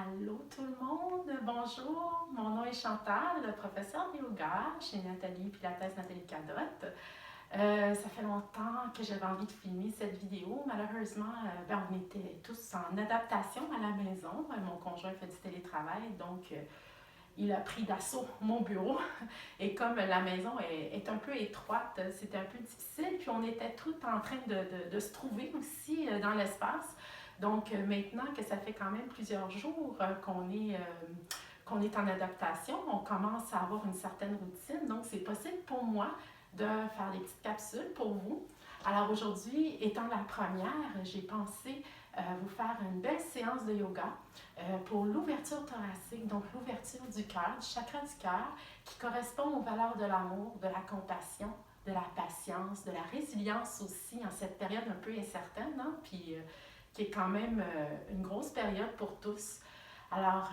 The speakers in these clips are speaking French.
Allô tout le monde, bonjour, mon nom est Chantal, professeure de yoga chez Nathalie Pilates Nathalie Cadotte. Ça fait longtemps que j'avais envie de filmer cette vidéo. Malheureusement, on était tous en adaptation à la maison. Mon conjoint fait du télétravail, donc il a pris d'assaut mon bureau. Et comme la maison est un peu étroite, c'était un peu difficile. Puis on était tous en train de se trouver aussi dans l'espace. Donc maintenant que ça fait quand même plusieurs jours qu'on est en adaptation, on commence à avoir une certaine routine. Donc c'est possible pour moi de faire des petites capsules pour vous. Alors aujourd'hui, étant la première, j'ai pensé vous faire une belle séance de yoga pour l'ouverture thoracique, donc l'ouverture du cœur, du chakra du cœur, qui correspond aux valeurs de l'amour, de la compassion, de la patience, de la résilience aussi en cette période un peu incertaine, hein? Puis qui est quand même une grosse période pour tous. Alors,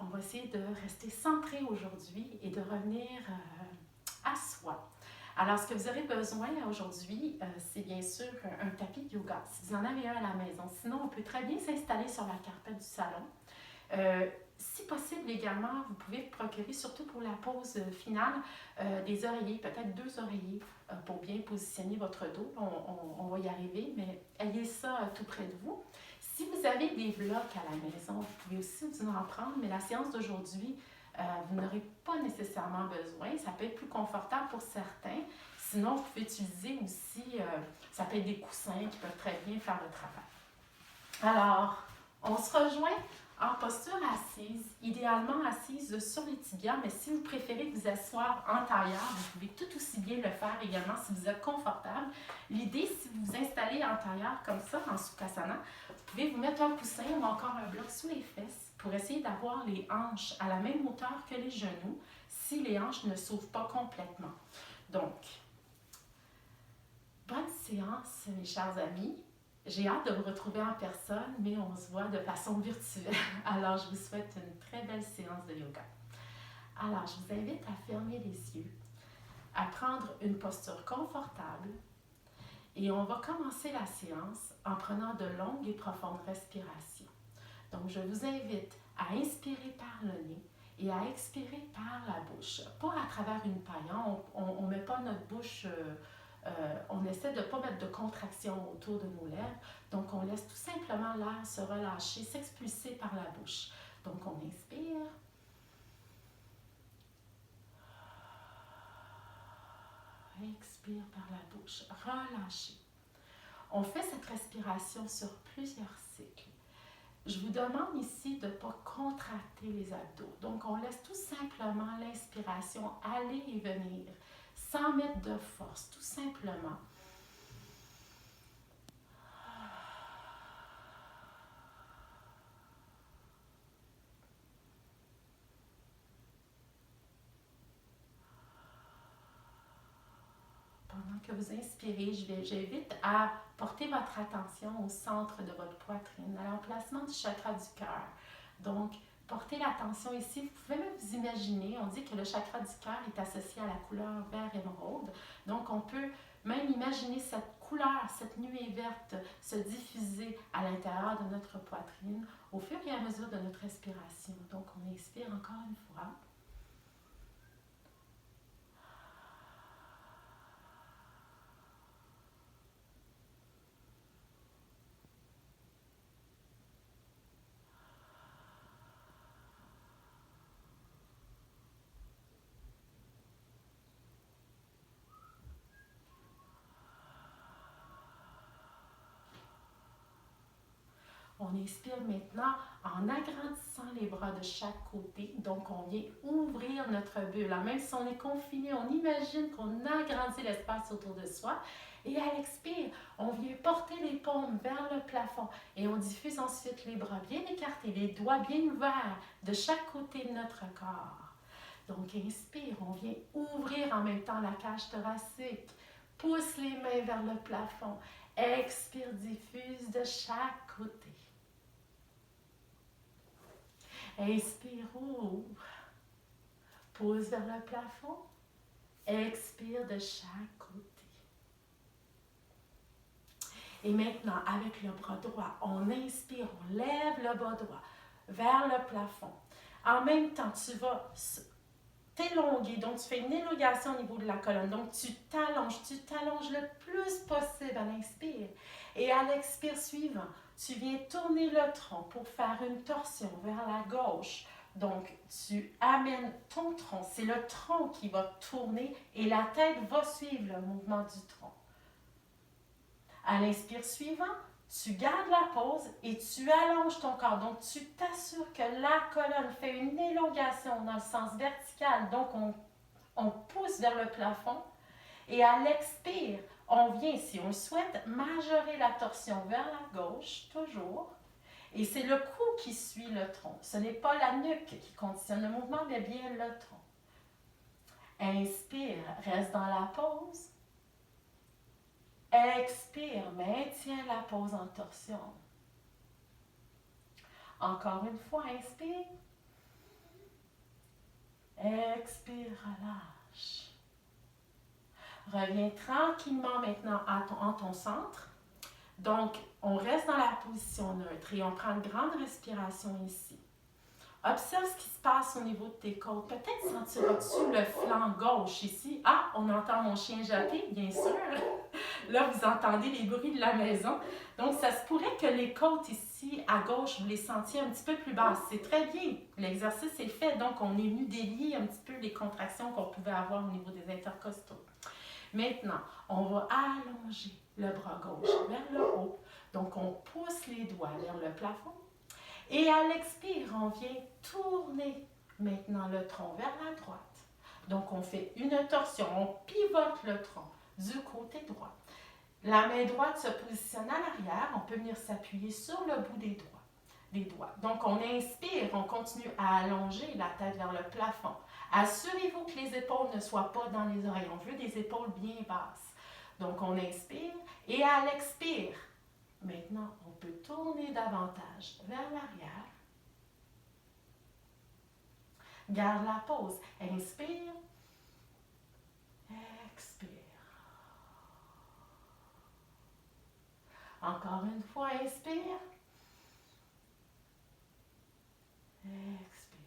on va essayer de rester centré aujourd'hui et de revenir à soi. Alors, ce que vous aurez besoin aujourd'hui, c'est bien sûr un tapis de yoga, si vous en avez un à la maison. Sinon, on peut très bien s'installer sur la carpette du salon. Si possible également, vous pouvez procurer, surtout pour la pause finale, des oreillers, peut-être 2 oreillers pour bien positionner votre dos. On va y arriver, mais ayez ça tout près de vous. Si vous avez des blocs à la maison, vous pouvez aussi vous en prendre, mais la séance d'aujourd'hui, vous n'aurez pas nécessairement besoin. Ça peut être plus confortable pour certains. Sinon, vous pouvez utiliser aussi, ça peut être des coussins qui peuvent très bien faire le travail. Alors, on se rejoint en posture assise, idéalement assise sur les tibias, mais si vous préférez vous asseoir en tailleur, vous pouvez tout aussi bien le faire également si vous êtes confortable. L'idée, si vous vous installez en tailleur comme ça, en Sukhasana, vous pouvez vous mettre un coussin ou encore un bloc sous les fesses pour essayer d'avoir les hanches à la même hauteur que les genoux si les hanches ne s'ouvrent pas complètement. Donc, bonne séance, mes chers amis. J'ai hâte de vous retrouver en personne, mais on se voit de façon virtuelle. Alors, je vous souhaite une très belle séance de yoga. Alors, je vous invite à fermer les yeux, à prendre une posture confortable et on va commencer la séance en prenant de longues et profondes respirations. Donc, je vous invite à inspirer par le nez et à expirer par la bouche. Pas à travers une paille, hein? On ne met pas notre bouche... on essaie de ne pas mettre de contraction autour de nos lèvres. Donc, on laisse tout simplement l'air se relâcher, s'expulser par la bouche. Donc, on inspire. Expire par la bouche. Relâchez. On fait cette respiration sur plusieurs cycles. Je vous demande ici de ne pas contracter les abdos. Donc, on laisse tout simplement l'inspiration aller et venir, sans mettre de force, tout simplement. Pendant que vous inspirez, j'invite à porter votre attention au centre de votre poitrine, à l'emplacement du chakra du cœur. Donc, portez l'attention ici. Vous pouvez même vous imaginer, on dit que le chakra du cœur est associé à la couleur vert émeraude. Donc, on peut même imaginer cette couleur, cette nuée verte se diffuser à l'intérieur de notre poitrine au fur et à mesure de notre respiration. Donc, on inspire encore une fois. On inspire maintenant en agrandissant les bras de chaque côté. Donc, on vient ouvrir notre bulle. Même si on est confiné, on imagine qu'on agrandit l'espace autour de soi. Et à l'expire, on vient porter les paumes vers le plafond. Et on diffuse ensuite les bras bien écartés, les doigts bien ouverts de chaque côté de notre corps. Donc, inspire, on vient ouvrir en même temps la cage thoracique. Pousse les mains vers le plafond. Expire, diffuse de chaque côté. Inspire, ouvre. Pousse vers le plafond. Expire de chaque côté. Et maintenant, avec le bras droit, on inspire, on lève le bras droit. vers le plafond. En même temps, tu vas t'élonguer, donc tu fais une élongation au niveau de la colonne. Donc tu t'allonges le plus possible à l'inspire. Et à l'expire suivant, tu viens tourner le tronc pour faire une torsion vers la gauche. Donc tu amènes ton tronc, c'est le tronc qui va tourner et la tête va suivre le mouvement du tronc. À l'inspire suivant, tu gardes la pose et tu allonges ton corps. Donc, tu t'assures que la colonne fait une élongation dans le sens vertical. Donc, on pousse vers le plafond. Et à l'expire, on vient, si on le souhaite, majorer la torsion vers la gauche, toujours. Et c'est le cou qui suit le tronc. Ce n'est pas la nuque qui conditionne le mouvement, mais bien le tronc. Inspire, reste dans la pose. Expire, maintiens la pose en torsion. Encore une fois, inspire. Expire, relâche. Reviens tranquillement maintenant en ton centre. Donc, on reste dans la position neutre et on prend une grande respiration ici. Observe ce qui se passe au niveau de tes côtes. Peut-être sentiras-tu le flanc gauche ici. Ah, on entend mon chien japper, bien sûr. Là, vous entendez les bruits de la maison. Donc, ça se pourrait que les côtes ici, à gauche, vous les sentiez un petit peu plus basses. C'est très bien. L'exercice est fait. Donc, on est venu délier un petit peu les contractions qu'on pouvait avoir au niveau des intercostaux. Maintenant, on va allonger le bras gauche vers le haut. Donc, on pousse les doigts vers le plafond. Et à l'expire, on vient tourner maintenant le tronc vers la droite. Donc, on fait une torsion, on pivote le tronc du côté droit. La main droite se positionne à l'arrière, on peut venir s'appuyer sur le bout des doigts. Donc, on inspire, on continue à allonger la tête vers le plafond. Assurez-vous que les épaules ne soient pas dans les oreilles. On veut des épaules bien basses. Donc, on inspire et à l'expire, maintenant, on peut tourner davantage vers l'arrière. Garde la pause. Inspire. Expire. Encore une fois, inspire. Expire.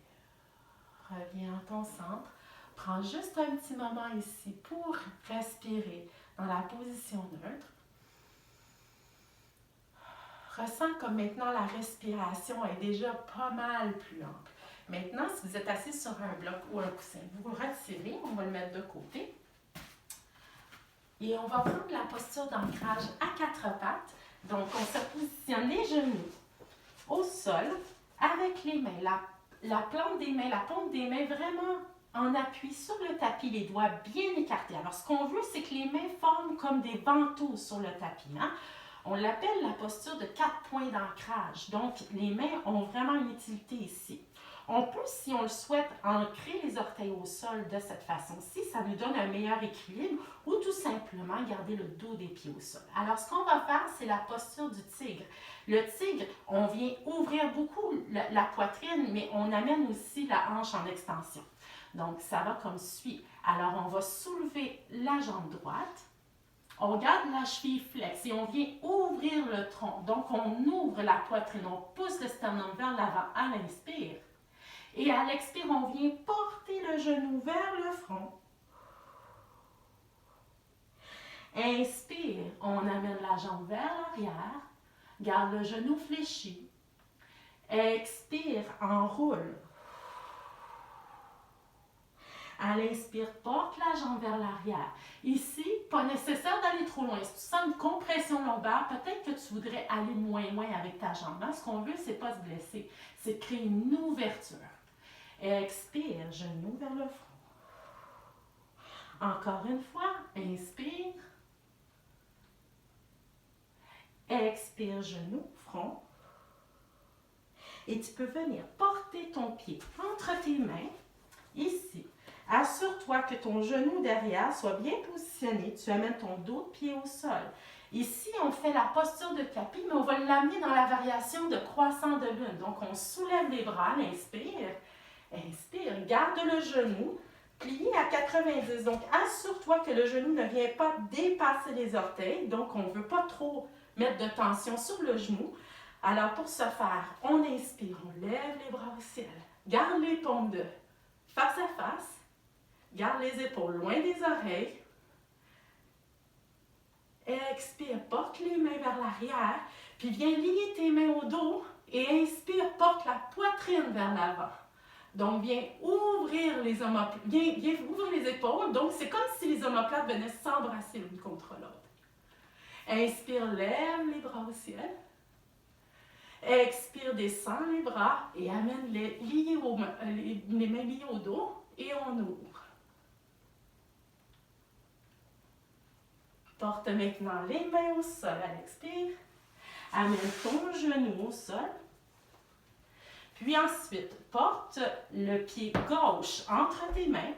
Reviens en ton centre. Prends juste un petit moment ici pour respirer dans la position neutre. Ressens comme maintenant la respiration est déjà pas mal plus ample. Maintenant, si vous êtes assis sur un bloc ou un coussin, vous vous retirez, on va le mettre de côté. Et on va prendre la posture d'ancrage à quatre pattes. Donc, on se positionne les genoux au sol avec les mains, la plante des mains, la paume des mains vraiment en appui sur le tapis, les doigts bien écartés. Alors, ce qu'on veut, c'est que les mains forment comme des vantouses sur le tapis. Hein? On l'appelle la posture de 4 points d'ancrage. Donc, les mains ont vraiment une utilité ici. On peut, si on le souhaite, ancrer les orteils au sol de cette façon-ci. Ça nous donne un meilleur équilibre ou tout simplement garder le dos des pieds au sol. Alors, ce qu'on va faire, c'est la posture du tigre. Le tigre, on vient ouvrir beaucoup la poitrine, mais on amène aussi la hanche en extension. Donc, ça va comme suit. Alors, on va soulever la jambe droite. On garde la cheville flex et on vient ouvrir le tronc. Donc, on ouvre la poitrine, on pousse le sternum vers l'avant à l'inspire. Et à l'expire, on vient porter le genou vers le front. Inspire, on amène la jambe vers l'arrière. Garde le genou fléchi. Expire, enroule. À l'inspire, porte la jambe vers l'arrière. Ici, pas nécessaire d'aller trop loin. Si tu sens une compression lombaire, peut-être que tu voudrais aller moins loin avec ta jambe. Ce qu'on veut, c'est pas se blesser, c'est de créer une ouverture. Expire, genou vers le front. Encore une fois, inspire. Expire, genou, front. Et tu peux venir porter ton pied entre tes mains, ici. Assure-toi que ton genou derrière soit bien positionné. Tu amènes ton dos de pied au sol. Ici, on fait la posture de tapis, mais on va l'amener dans la variation de croissant de lune. Donc, on soulève les bras, inspire. Inspire, garde le genou, plié à 90. Donc, assure-toi que le genou ne vient pas dépasser les orteils. Donc, on ne veut pas trop mettre de tension sur le genou. Alors, pour ce faire, on inspire, on lève au ciel. Garde les paumes de face à face. Garde les épaules loin des oreilles. Expire, porte les mains vers l'arrière. Puis viens lier tes mains au dos. Et inspire, porte la poitrine vers l'avant. Donc, viens ouvrir les omoplates. Viens ouvrir les épaules. Donc, c'est comme si les omoplates venaient s'embrasser l'une contre l'autre. Inspire, lève les bras au ciel. Expire, descends les bras et amène les mains liées au dos et on ouvre. Porte maintenant les mains au sol à l'expire. Amène ton genou au sol. Puis ensuite, porte le pied gauche entre tes mains.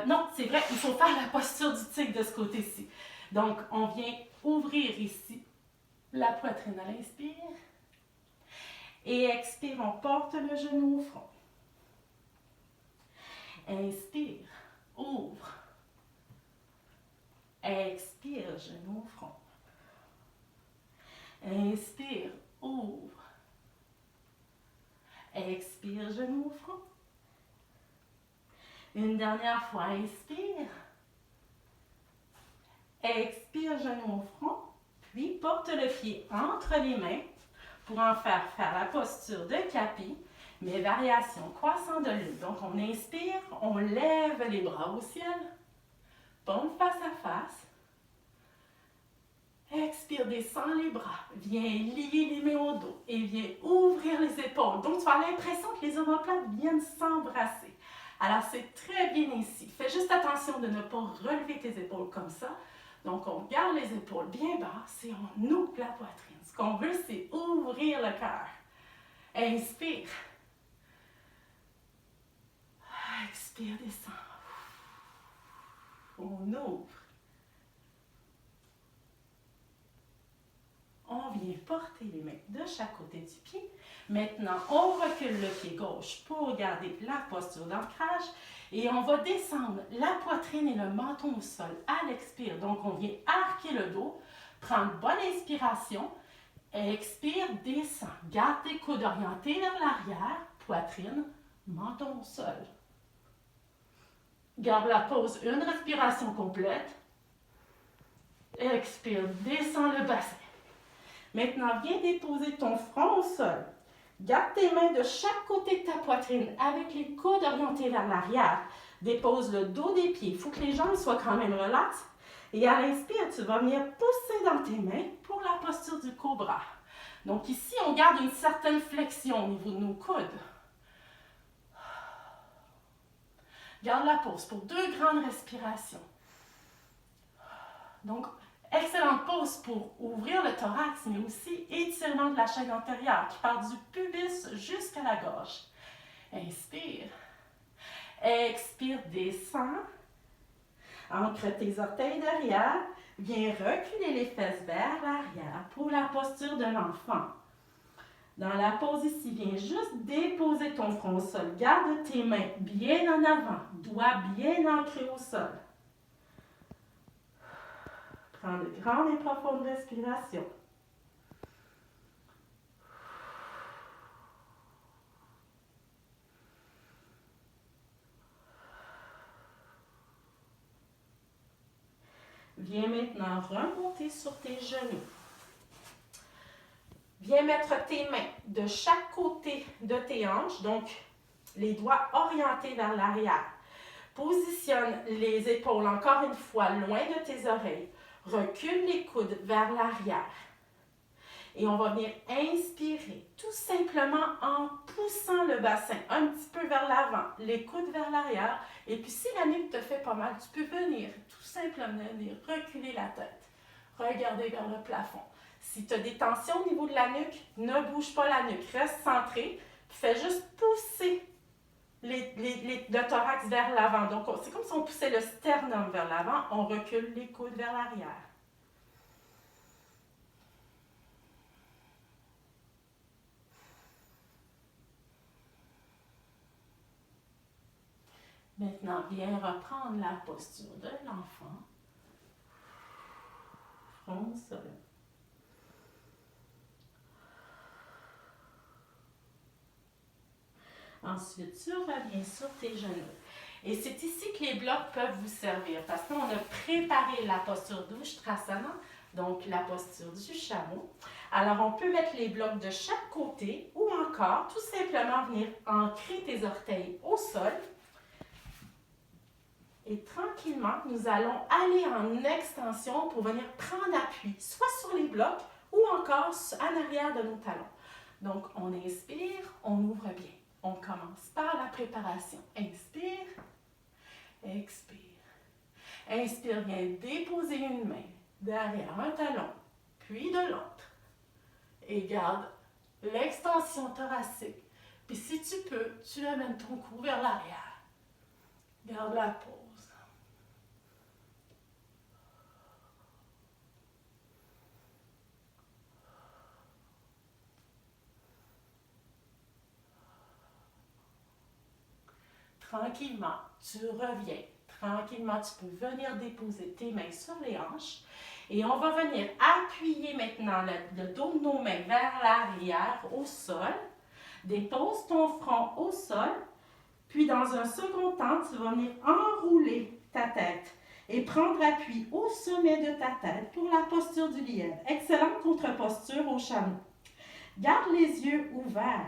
Non, c'est vrai, il faut faire la posture du tigre de ce côté-ci. Donc, on vient ouvrir ici la poitrine à l'inspire. Et expire, on porte le genou au front. Inspire, ouvre. Expire, genou au front. Inspire, ouvre. Expire, genou au front. Une dernière fois, inspire. Expire, genou au front. Puis, porte le pied entre les mains pour en faire la posture de capi, mais variation croissant de lune. Donc, on inspire, on lève les bras au ciel. Paume face à face. Expire, descends les bras. Viens lier les mains au dos et viens ouvrir les épaules. Donc, tu as l'impression que les omoplates viennent s'embrasser. Alors, c'est très bien ici. Fais juste attention de ne pas relever tes épaules comme ça. Donc, on garde les épaules bien basses et on ouvre la poitrine. Ce qu'on veut, c'est ouvrir le cœur. Inspire. Expire, descends. On ouvre. On vient porter les mains de chaque côté du pied. Maintenant, on recule le pied gauche pour garder la posture d'ancrage. Et on va descendre la poitrine et le menton au sol à l'expire. Donc, on vient arquer le dos. Prends une bonne inspiration. Expire, descends. Garde tes coudes orientés vers l'arrière. Poitrine, menton au sol. Garde la pause, une respiration complète. Expire, descends le bassin. Maintenant, viens déposer ton front au sol. Garde tes mains de chaque côté de ta poitrine avec les coudes orientés vers l'arrière. Dépose le dos des pieds. Il faut que les jambes soient quand même relaxes. Et à l'inspire, tu vas venir pousser dans tes mains pour la posture du cobra. Donc ici, on garde une certaine flexion au niveau de nos coudes. Garde la pause pour 2 grandes respirations. Donc, excellente pause pour ouvrir le thorax, mais aussi étirement de la chaîne antérieure qui part du pubis jusqu'à la gorge. Inspire. Expire, descends. Ancre tes orteils derrière. Viens reculer les fesses vers l'arrière pour la posture de l'enfant. Dans la pose ici, viens juste déposer ton front au sol. Garde tes mains bien en avant, doigts bien ancrés au sol. Prends de grandes et profondes respirations. Viens maintenant remonter sur tes genoux. Viens mettre tes mains de chaque côté de tes hanches, donc les doigts orientés vers l'arrière. Positionne les épaules encore une fois loin de tes oreilles. Recule les coudes vers l'arrière. Et on va venir inspirer tout simplement en poussant le bassin un petit peu vers l'avant, les coudes vers l'arrière. Et puis si la nuque te fait pas mal, tu peux venir tout simplement venir reculer la tête. Regarder vers le plafond. Si tu as des tensions au niveau de la nuque, ne bouge pas la nuque. Reste centré. Fais juste pousser le thorax vers l'avant. Donc, c'est comme si on poussait le sternum vers l'avant. On recule les coudes vers l'arrière. Maintenant, viens reprendre la posture de l'enfant. Front au sol. Ensuite, tu reviens sur tes genoux. Et c'est ici que les blocs peuvent vous servir parce qu'on a préparé la posture d'Ustrasana, donc la posture du chameau. Alors, on peut mettre les blocs de chaque côté ou encore tout simplement venir ancrer tes orteils au sol. Et tranquillement, nous allons aller en extension pour venir prendre appui, soit sur les blocs ou encore en arrière de nos talons. Donc, on inspire, on ouvre bien. On commence par la préparation. Inspire, expire. Inspire, viens déposer une main derrière un talon, puis de l'autre. Et garde l'extension thoracique. Puis si tu peux, tu amènes ton cou vers l'arrière. Garde la pause. Tranquillement, tu reviens. Tranquillement, tu peux venir déposer tes mains sur les hanches. Et on va venir appuyer maintenant le dos de nos mains vers l'arrière au sol. Dépose ton front au sol. Puis dans un second temps, tu vas venir enrouler ta tête et prendre appui au sommet de ta tête pour la posture du lièvre. Excellente contre-posture au chameau. Garde les yeux ouverts.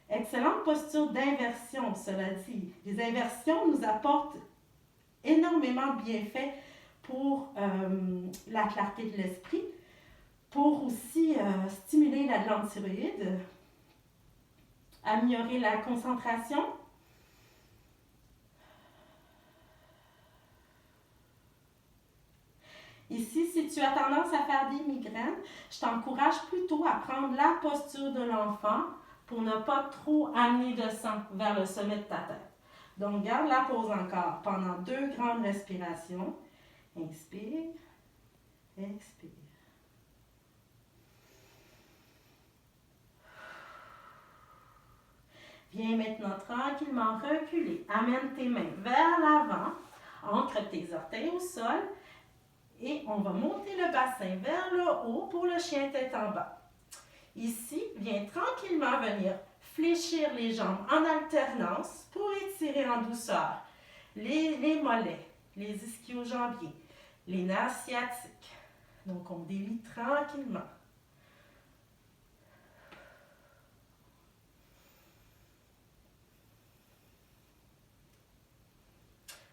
Excellente posture d'inversion, cela dit. Les inversions nous apportent énormément de bienfaits pour la clarté de l'esprit, pour aussi stimuler la glande thyroïde, améliorer la concentration. Ici, si tu as tendance à faire des migraines, je t'encourage plutôt à prendre la posture de l'enfant pour ne pas trop amener de sang vers le sommet de ta tête. Donc, garde la pause encore pendant 2 grandes respirations. Inspire, expire. Viens maintenant tranquillement reculer. Amène tes mains vers l'avant. Ancre tes orteils au sol. Et on va monter le bassin vers le haut pour le chien tête en bas. Ici, viens tranquillement venir fléchir les jambes en alternance pour étirer en douceur les mollets, les ischio-jambiers, les nerfs sciatiques. Donc, on délie tranquillement.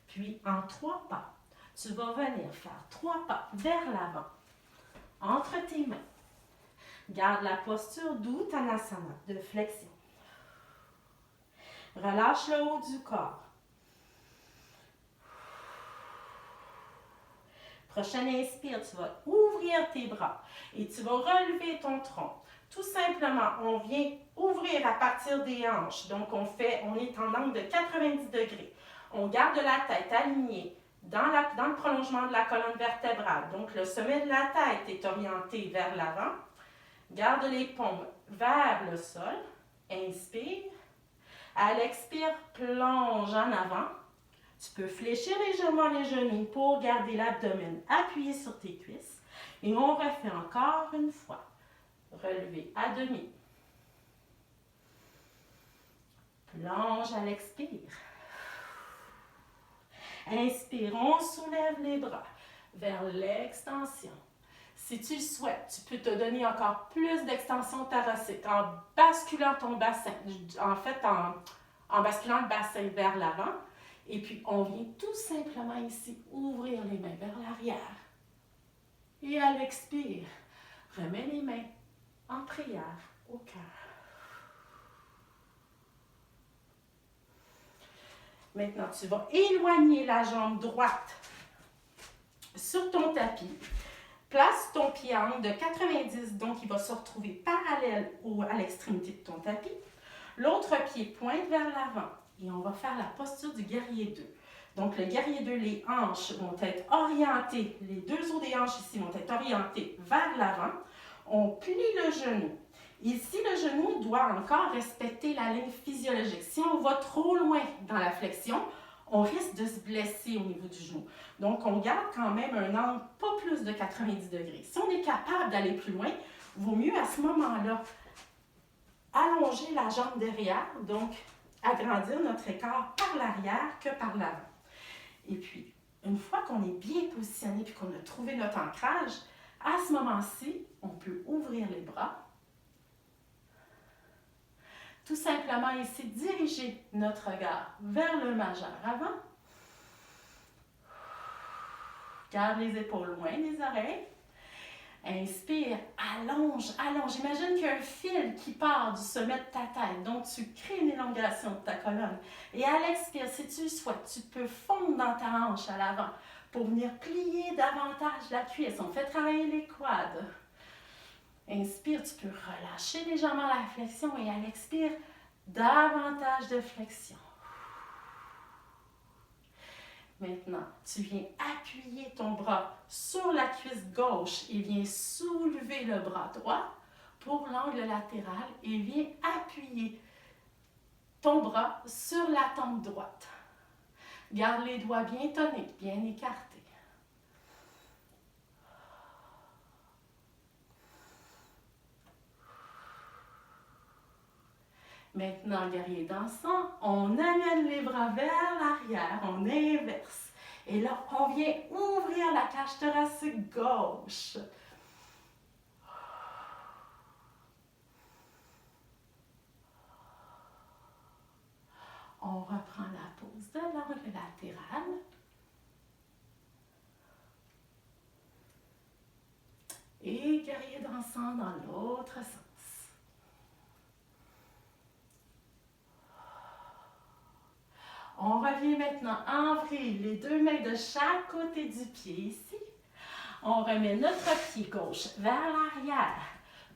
Puis, en 3 pas, tu vas venir faire 3 pas vers l'avant, entre tes mains. Garde la posture d'Uttanasana, de flexion. Relâche le haut du corps. Prochaine inspire, tu vas ouvrir tes bras et tu vas relever ton tronc. Tout simplement, on vient ouvrir à partir des hanches. Donc, on est en angle de 90 degrés. On garde la tête alignée dans le prolongement de la colonne vertébrale. Donc, le sommet de la tête est orienté vers l'avant. Garde les paumes vers le sol. Inspire. À l'expire, plonge en avant. Tu peux fléchir légèrement les genoux pour garder l'abdomen appuyé sur tes cuisses. Et on refait encore une fois. Relever à demi. Plonge à l'expire. Inspire, on soulève les bras vers l'extension. Si tu le souhaites, tu peux te donner encore plus d'extension thoracique en basculant ton bassin, en basculant le bassin vers l'avant. Et puis, on vient tout simplement ici ouvrir les mains vers l'arrière. Et à l'expire, remets les mains en prière au cœur. Maintenant, tu vas éloigner la jambe droite sur ton tapis. Place ton pied en angle de 90, donc il va se retrouver parallèle à l'extrémité de ton tapis. L'autre pied pointe vers l'avant et on va faire la posture du guerrier 2. Donc le guerrier 2, les hanches vont être orientées, les 2 os des hanches ici vont être orientés vers l'avant. On plie le genou. Ici, le genou doit encore respecter la ligne physiologique. Si on va trop loin dans la flexion, on risque de se blesser au niveau du genou. Donc, on garde quand même un angle pas plus de 90 degrés. Si on est capable d'aller plus loin, vaut mieux à ce moment-là allonger la jambe derrière, donc agrandir notre écart par l'arrière que par l'avant. Et puis, une fois qu'on est bien positionné et qu'on a trouvé notre ancrage, à ce moment-ci, on peut ouvrir les bras. Tout simplement ici, diriger notre regard vers le majeur avant. Garde les épaules loin des oreilles. Inspire, allonge, allonge. Imagine qu'il y a un fil qui part du sommet de ta tête. Donc, tu crées une élongation de ta colonne. Et à l'expire, si tu le souhaites, tu peux fondre dans ta hanche à l'avant pour venir plier davantage la cuisse. On fait travailler les quads. Inspire, tu peux relâcher légèrement la flexion et à l'expire, davantage de flexion. Maintenant, tu viens appuyer ton bras sur la cuisse gauche et viens soulever le bras droit pour l'angle latéral et viens appuyer ton bras sur la tempe droite. Garde les doigts bien toniques, bien écartés. Maintenant, guerrier dansant, on amène les bras vers l'arrière, on inverse. Et là, on vient ouvrir la cage thoracique gauche. On reprend la pose de l'angle latéral. Et guerrier dansant dans l'autre sens. On revient maintenant envriller les deux mains de chaque côté du pied ici. On remet notre pied gauche vers l'arrière.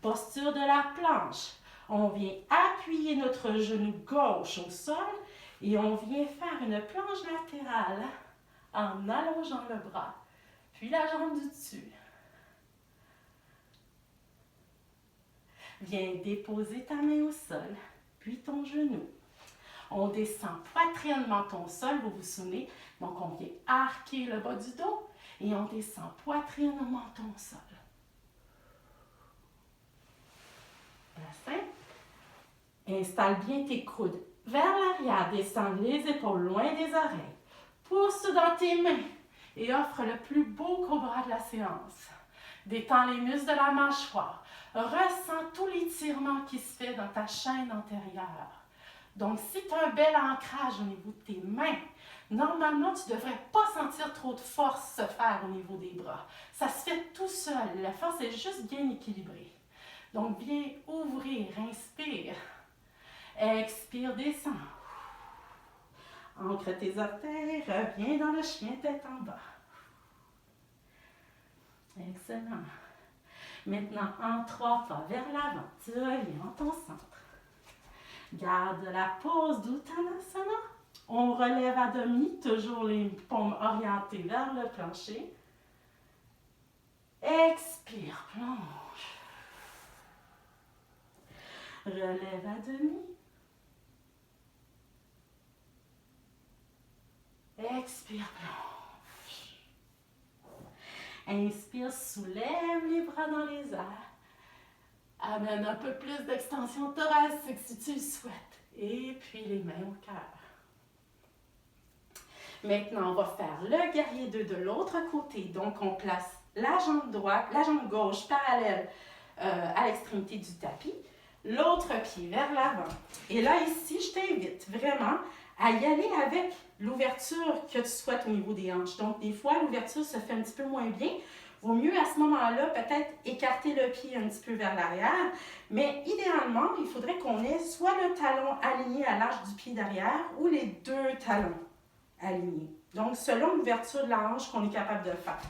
Posture de la planche. On vient appuyer notre genou gauche au sol et on vient faire une planche latérale en allongeant le bras, puis la jambe du dessus. Viens déposer ta main au sol, puis ton genou. On descend poitrine, menton au sol, vous vous souvenez. Donc, on vient arquer le bas du dos et on descend poitrine, menton au sol. Bassin. Installe bien tes coudes vers l'arrière. Descends les épaules loin des oreilles. Pousse dans tes mains et offre le plus beau cobra de la séance. Détends les muscles de la mâchoire. Ressens tout l'étirement qui se fait dans ta chaîne antérieure. Donc, si tu as un bel ancrage au niveau de tes mains, normalement, tu ne devrais pas sentir trop de force se faire au niveau des bras. Ça se fait tout seul. La force est juste bien équilibrée. Donc, viens ouvrir, inspire. Expire, descends. Ancre tes orteils, reviens dans le chien tête en bas. Excellent. Maintenant, en 3 pas vers l'avant, tu reviens en ton centre. Garde la pose d'Uttanasana. On relève à demi, toujours les paumes orientées vers le plancher. Expire, plonge. Relève à demi. Expire, plonge. Inspire, soulève les bras dans les airs. Amène un peu plus d'extension thoracique si tu le souhaites. Et puis les mains au cœur. Maintenant, on va faire le guerrier 2 de l'autre côté. Donc, on place la jambe droite, la jambe gauche parallèle à l'extrémité du tapis. L'autre pied vers l'avant. Et là, ici, je t'invite vraiment à y aller avec l'ouverture que tu souhaites au niveau des hanches. Donc, des fois, l'ouverture se fait un petit peu moins bien. Vaut mieux à ce moment-là peut-être écarter le pied un petit peu vers l'arrière, mais idéalement, il faudrait qu'on ait soit le talon aligné à l'arche du pied derrière ou les deux talons alignés. Donc, selon l'ouverture de la hanche qu'on est capable de faire.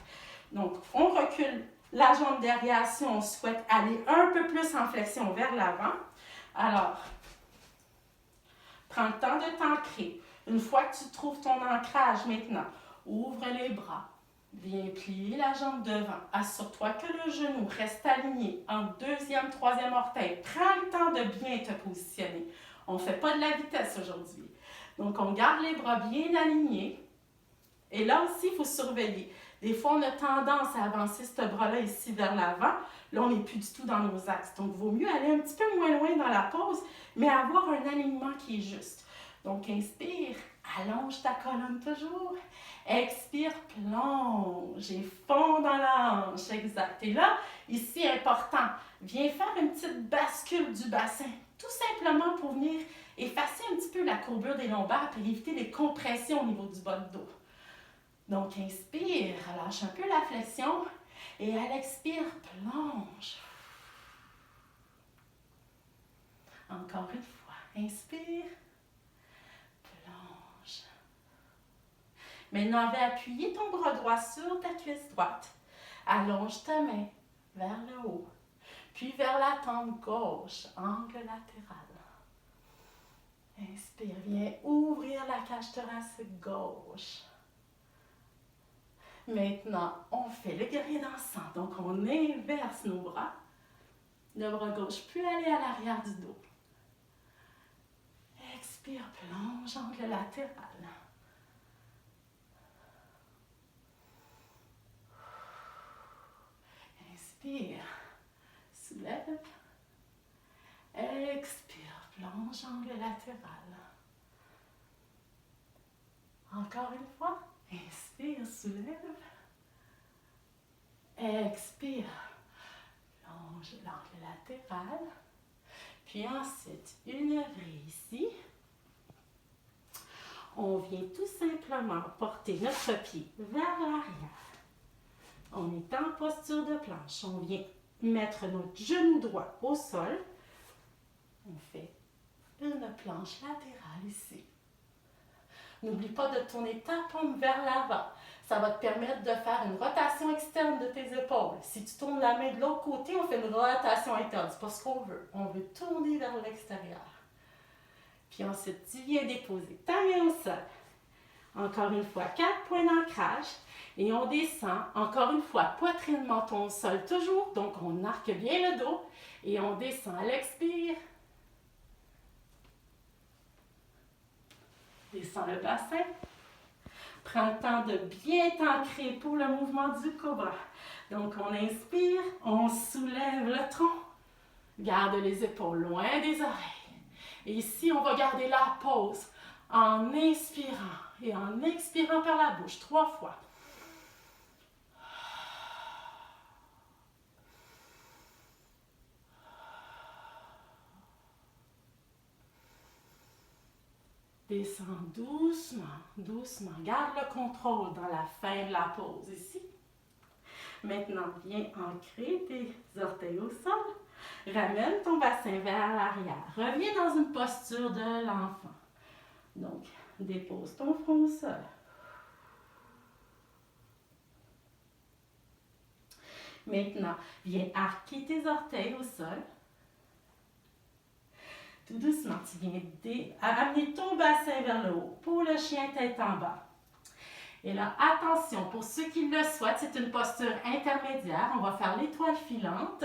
Donc, on recule la jambe derrière si on souhaite aller un peu plus en flexion vers l'avant. Alors, prends le temps de t'ancrer. Une fois que tu trouves ton ancrage maintenant, ouvre les bras. Viens plier la jambe devant. Assure-toi que le genou reste aligné en deuxième, troisième orteil. Prends le temps de bien te positionner. On ne fait pas de la vitesse aujourd'hui. Donc, on garde les bras bien alignés. Et là aussi, il faut surveiller. Des fois, on a tendance à avancer ce bras-là ici vers l'avant. Là, on n'est plus du tout dans nos axes. Donc, il vaut mieux aller un petit peu moins loin dans la pose, mais avoir un alignement qui est juste. Donc, inspire, allonge ta colonne toujours. Expire, plonge et fond dans la hanche. Exact. Et là, ici, important, viens faire une petite bascule du bassin. Tout simplement pour venir effacer un petit peu la courbure des lombaires pour éviter les compressions au niveau du bas de dos. Donc, inspire, relâche un peu la flexion et à l'expire, plonge. Encore une fois, inspire, plonge. Maintenant, va appuyer ton bras droit sur ta cuisse droite. Allonge ta main vers le haut, puis vers la tempe gauche, angle latéral. Inspire, viens ouvrir la cage thoracique gauche. Maintenant, on fait le guerrier dansant. Donc, on inverse nos bras. Le bras gauche peut aller à l'arrière du dos. Expire, plonge, angle latéral. Inspire, soulève. Expire, plonge, angle latéral. Encore une fois. Inspire, soulève. Expire, plonge l'angle latéral. Puis ensuite, une vrille ici. On vient tout simplement porter notre pied vers l'arrière. On est en posture de planche. On vient mettre notre genou droit au sol. On fait une planche latérale ici. N'oublie pas de tourner ta paume vers l'avant. Ça va te permettre de faire une rotation externe de tes épaules. Si tu tournes la main de l'autre côté, on fait une rotation interne. C'est pas ce qu'on veut. On veut tourner vers l'extérieur. Puis ensuite, tu viens déposer ta main au sol. Encore une fois, 4 points d'ancrage. Et on descend. Encore une fois, poitrine, menton au sol toujours. Donc, on arque bien le dos. Et on descend à l'expire. Descends le bassin. Prends le temps de bien t'ancrer pour le mouvement du cobra. Donc, on inspire, on soulève le tronc. Garde les épaules loin des oreilles. Et ici, on va garder la pause en inspirant et en expirant par la bouche 3 fois. Descends doucement, doucement. Garde le contrôle dans la fin de la pause ici. Maintenant, viens ancrer tes orteils au sol. Ramène ton bassin vers l'arrière. Reviens dans une posture de l'enfant. Donc, dépose ton front au sol. Maintenant, viens arquer tes orteils au sol. Tout doucement, tu viens amener ton bassin vers le haut pour le chien tête en bas. Et là, attention, pour ceux qui le souhaitent, c'est une posture intermédiaire. On va faire l'étoile filante.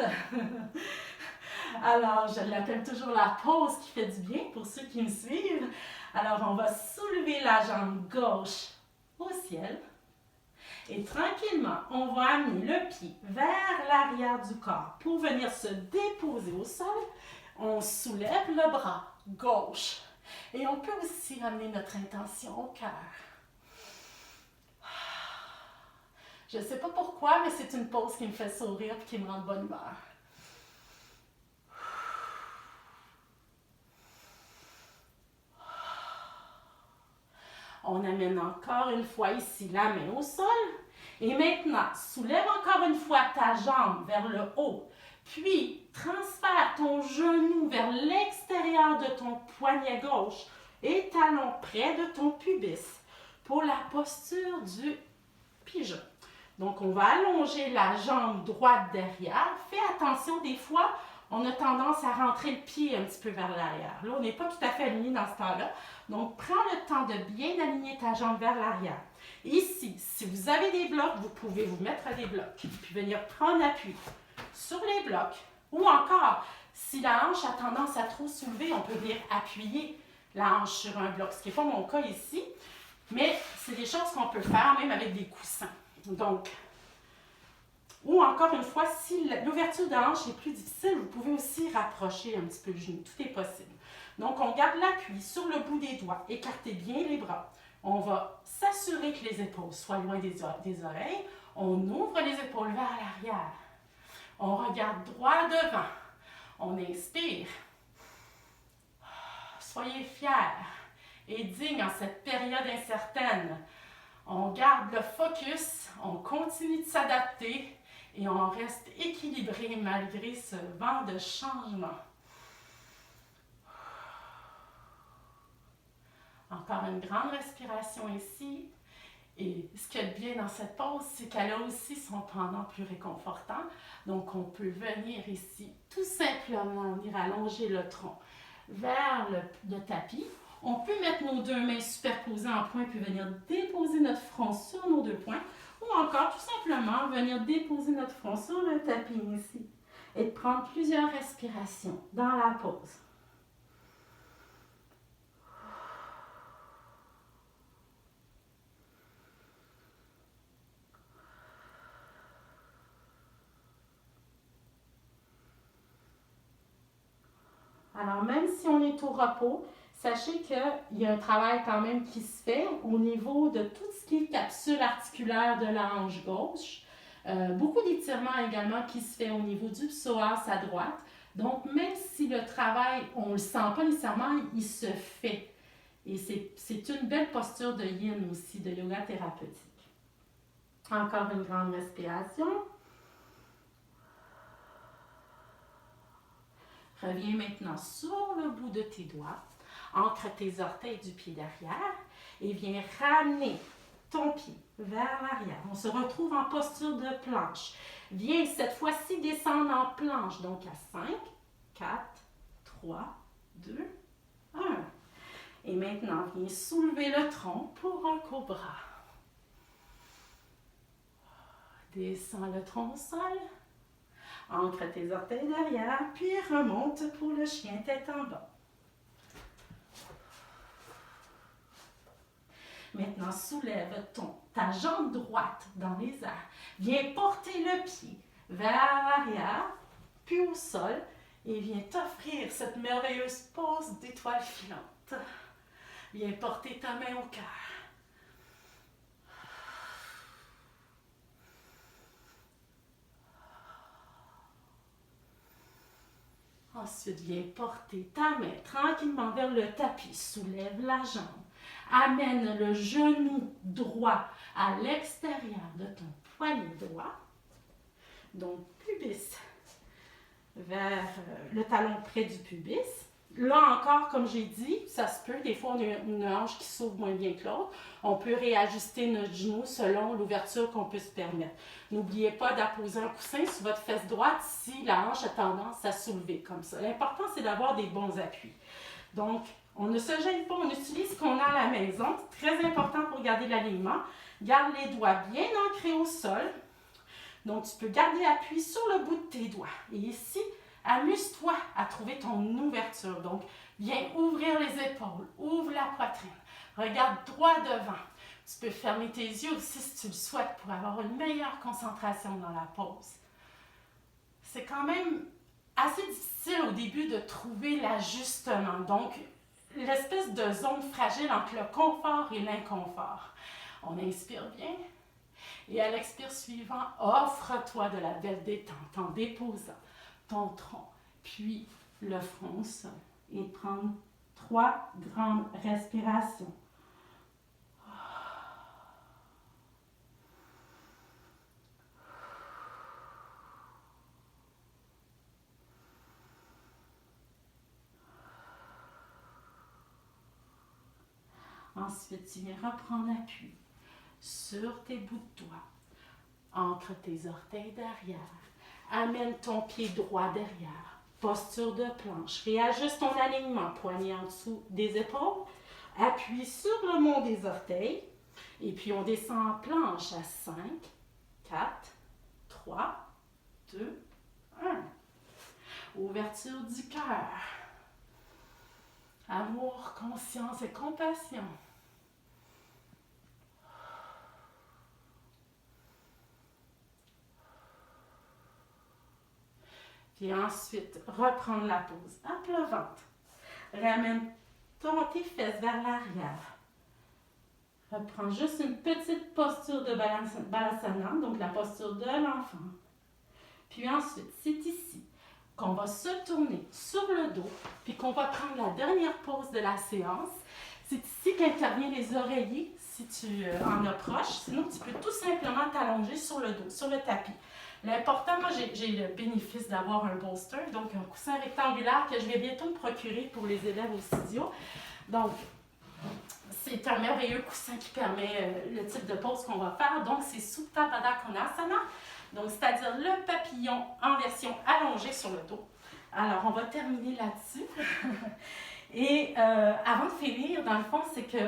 Alors, je l'appelle toujours la pause qui fait du bien pour ceux qui me suivent. Alors, on va soulever la jambe gauche au ciel. Et tranquillement, on va amener le pied vers l'arrière du corps pour venir se déposer au sol. On soulève le bras gauche. Et on peut aussi ramener notre intention au cœur. Je ne sais pas pourquoi, mais c'est une pause qui me fait sourire et qui me rend de bonne humeur. On amène encore une fois ici la main au sol. Et maintenant, soulève encore une fois ta jambe vers le haut. Puis, transfère ton genou vers l'extérieur de ton poignet gauche et talon près de ton pubis pour la posture du pigeon. Donc, on va allonger la jambe droite derrière. Fais attention, des fois, on a tendance à rentrer le pied un petit peu vers l'arrière. Là, on n'est pas tout à fait aligné dans ce temps-là. Donc, prends le temps de bien aligner ta jambe vers l'arrière. Ici, si vous avez des blocs, vous pouvez vous mettre à des blocs, puis venir prendre appui sur les blocs. Ou encore, si la hanche a tendance à trop soulever, on peut venir appuyer la hanche sur un bloc, ce qui n'est pas mon cas ici. Mais c'est des choses qu'on peut faire même avec des coussins. Donc, Ou encore une fois, si l'ouverture de hanche est plus difficile, vous pouvez aussi rapprocher un petit peu le genou. Tout est possible. Donc, on garde l'appui sur le bout des doigts. Écartez bien les bras. On va s'assurer que les épaules soient loin des oreilles. On ouvre les épaules vers l'arrière. On regarde droit devant. On inspire. Soyez fiers et dignes en cette période incertaine. On garde le focus, on continue de s'adapter et on reste équilibré malgré ce vent de changement. Encore une grande respiration ici. Et ce qui est bien dans cette pose, c'est qu'elle a aussi son pendant plus réconfortant. Donc, on peut venir ici, tout simplement venir allonger le tronc vers le tapis. On peut mettre nos deux mains superposées en point puis venir déposer notre front sur nos deux poings. Ou encore, tout simplement, venir déposer notre front sur le tapis ici. Et de prendre plusieurs respirations dans la pose. Alors, même si on est au repos, sachez qu'il y a un travail quand même qui se fait au niveau de tout ce qui est capsule articulaire de la hanche gauche. Beaucoup d'étirements également qui se fait au niveau du psoas à droite. Donc, même si le travail, on ne le sent pas nécessairement, il se fait. Et c'est une belle posture de yin aussi, de yoga thérapeutique. Encore une grande respiration. Reviens maintenant sur le bout de tes doigts. Ancre tes orteils du pied derrière et viens ramener ton pied vers l'arrière. On se retrouve en posture de planche. Viens cette fois-ci descendre en planche. Donc à 5, 4, 3, 2, 1. Et maintenant, viens soulever le tronc pour un cobra. Descends le tronc au sol. Ancre tes orteils derrière, puis remonte pour le chien tête en bas. Maintenant, soulève ta jambe droite dans les airs. Viens porter le pied vers l'arrière, puis au sol, et viens t'offrir cette merveilleuse pose d'étoile filante. Viens porter ta main au cœur. Ensuite, viens porter ta main tranquillement vers le tapis. Soulève la jambe. Amène le genou droit à l'extérieur de ton poignet droit. Donc, pubis vers le talon près du pubis. Là encore, comme j'ai dit, ça se peut. Des fois, on a une hanche qui s'ouvre moins bien que l'autre. On peut réajuster notre genou selon l'ouverture qu'on peut se permettre. N'oubliez pas d'apposer un coussin sur votre fesse droite si la hanche a tendance à soulever comme ça. L'important, c'est d'avoir des bons appuis. Donc, on ne se gêne pas, on utilise ce qu'on a à la maison. C'est très important pour garder l'alignement. Garde les doigts bien ancrés au sol. Donc, tu peux garder appui sur le bout de tes doigts. Et ici, amuse-toi à trouver ton ouverture. Donc, viens ouvrir les épaules, ouvre la poitrine. Regarde droit devant. Tu peux fermer tes yeux aussi si tu le souhaites pour avoir une meilleure concentration dans la pose. C'est quand même assez difficile au début de trouver l'ajustement. Donc, l'espèce de zone fragile entre le confort et l'inconfort. On inspire bien. Et à l'expire suivant, offre-toi de la belle détente en déposant ton tronc, puis le front au sol. Et prendre 3 grandes respirations. Ensuite, tu viens reprendre appui sur tes bouts de doigts. Ancre tes orteils derrière. Amène ton pied droit derrière. Posture de planche. Réajuste ton alignement. Poignet en dessous des épaules. Appuie sur le mont des orteils. Et puis, on descend en planche à 5, 4, 3, 2, 1. Ouverture du cœur. Amour, conscience et compassion. Puis ensuite, reprendre la pose à plat ventre. Ramène tes fesses vers l'arrière. Reprends juste une petite posture de balasana, donc la posture de l'enfant. Puis ensuite, c'est ici qu'on va se tourner sur le dos, puis qu'on va prendre la dernière pause de la séance. C'est ici qu'interviennent les oreillers, si tu en approches. Sinon, tu peux tout simplement t'allonger sur le dos, sur le tapis. L'important, moi, j'ai le bénéfice d'avoir un bolster, donc un coussin rectangulaire que je vais bientôt me procurer pour les élèves au studio. Donc, c'est un merveilleux coussin qui permet le type de pose qu'on va faire. Donc, c'est Supta Baddha Konasana, donc c'est-à-dire le papillon en version allongée sur le dos. Alors, on va terminer là-dessus. Et avant de finir, dans le fond, c'est que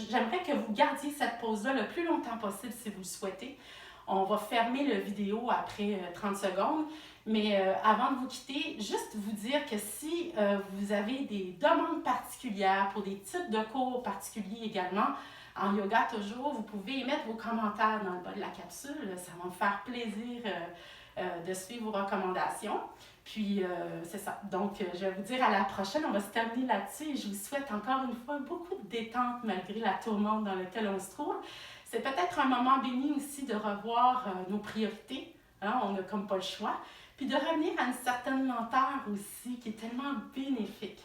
j'aimerais que vous gardiez cette pose-là le plus longtemps possible si vous le souhaitez. On va fermer la vidéo après 30 secondes. Mais avant de vous quitter, juste vous dire que si vous avez des demandes particulières pour des types de cours particuliers également, en yoga toujours, vous pouvez mettre vos commentaires dans le bas de la capsule. Ça va me faire plaisir de suivre vos recommandations. Puis, c'est ça. Donc, je vais vous dire à la prochaine. On va se terminer là-dessus et je vous souhaite encore une fois beaucoup de détente malgré la tourmente dans laquelle on se trouve. C'est peut-être un moment béni aussi de revoir nos priorités. Hein? On n'a comme pas le choix. Puis de revenir à une certaine lenteur aussi qui est tellement bénéfique.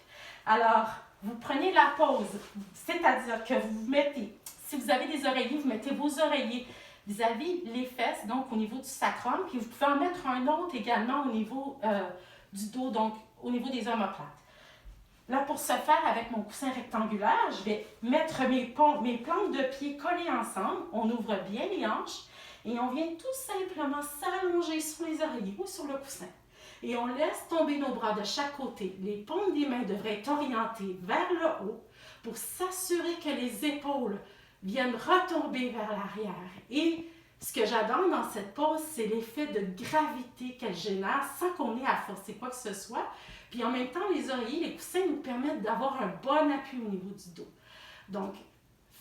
Alors, vous prenez la pause, c'est-à-dire que vous mettez, si vous avez des oreillers, vous mettez vos oreillers vis-à-vis les fesses, donc au niveau du sacrum, puis vous pouvez en mettre un autre également au niveau du dos, donc au niveau des omoplates. Là, pour ce faire, avec mon coussin rectangulaire, je vais mettre mes plantes de pied collées ensemble. On ouvre bien les hanches et on vient tout simplement s'allonger sur les oreillers ou sur le coussin. Et on laisse tomber nos bras de chaque côté. Les paumes des mains devraient être orientées vers le haut pour s'assurer que les épaules viennent retomber vers l'arrière. Et ce que j'adore dans cette pose, c'est l'effet de gravité qu'elle génère sans qu'on ait à forcer quoi que ce soit. Puis en même temps, les oreillers, les coussins nous permettent d'avoir un bon appui au niveau du dos. Donc,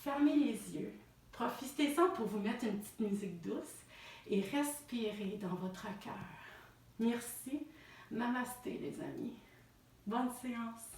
fermez les yeux, profitez-en pour vous mettre une petite musique douce et respirez dans votre cœur. Merci. Namasté, les amis. Bonne séance.